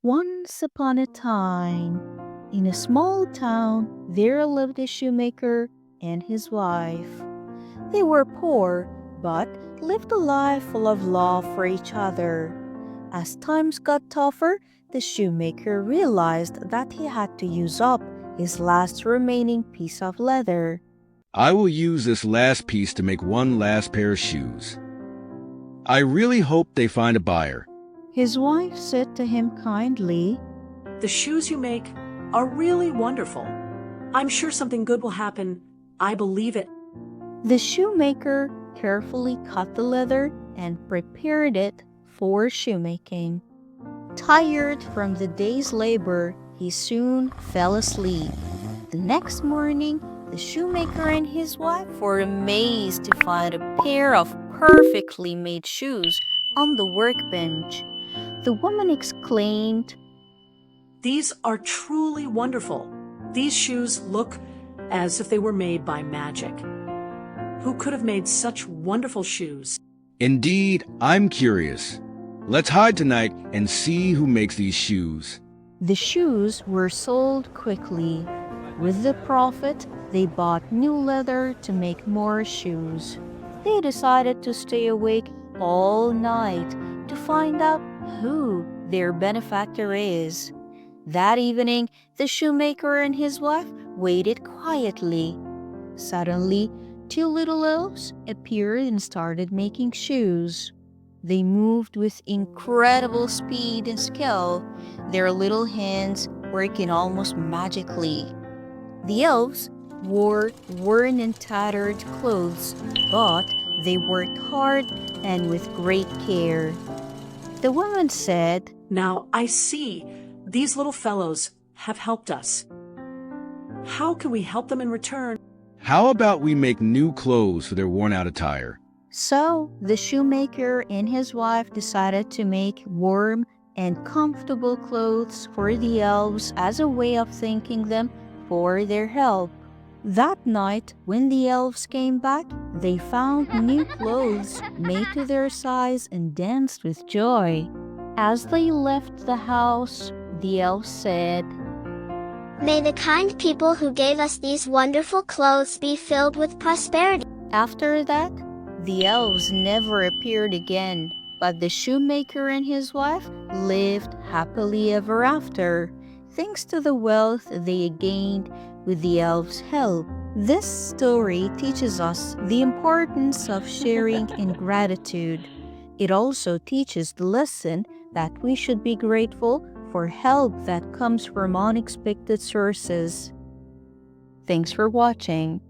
Once upon a time, in a small town, there lived a shoemaker and his wife. They were poor, but lived a life full of love for each other. As times got tougher, the shoemaker realized that he had to use up his last remaining piece of leather. I will use this last piece to make one last pair of shoes. I really hope they find a buyer. His wife said to him kindly, The shoes you make are really wonderful. I'm sure something good will happen. I believe it. The shoemaker carefully cut the leather and prepared it for shoemaking. Tired from the day's labor, he soon fell asleep. The next morning, the shoemaker and his wife were amazed to find a pair of perfectly made shoes on the workbench. The woman exclaimed, These are truly wonderful. These shoes look as if they were made by magic. Who could have made such wonderful shoes? Indeed, I'm curious. Let's hide tonight and see who makes these shoes. The shoes were sold quickly. With the profit, they bought new leather to make more shoes. They decided to stay awake all night to find out who their benefactor is. That evening, the shoemaker and his wife waited quietly. Suddenly, two little elves appeared and started making shoes. They moved with incredible speed and skill, their little hands working almost magically. The elves wore worn and tattered clothes, but they worked hard and with great care. The woman said, Now I see these little fellows have helped us. How can we help them in return? How about we make new clothes for their worn-out attire? So the shoemaker and his wife decided to make warm and comfortable clothes for the elves as a way of thanking them for their help. That night, when the elves came back, they found new clothes made to their size and danced with joy. As they left the house, the elves said, May the kind people who gave us these wonderful clothes be filled with prosperity. After that, the elves never appeared again, but the shoemaker and his wife lived happily ever after, thanks to the wealth they gained with the elves' help. This story teaches us the importance of sharing and gratitude. It also teaches the lesson that we should be grateful for help that comes from unexpected sources. Thanks for watching.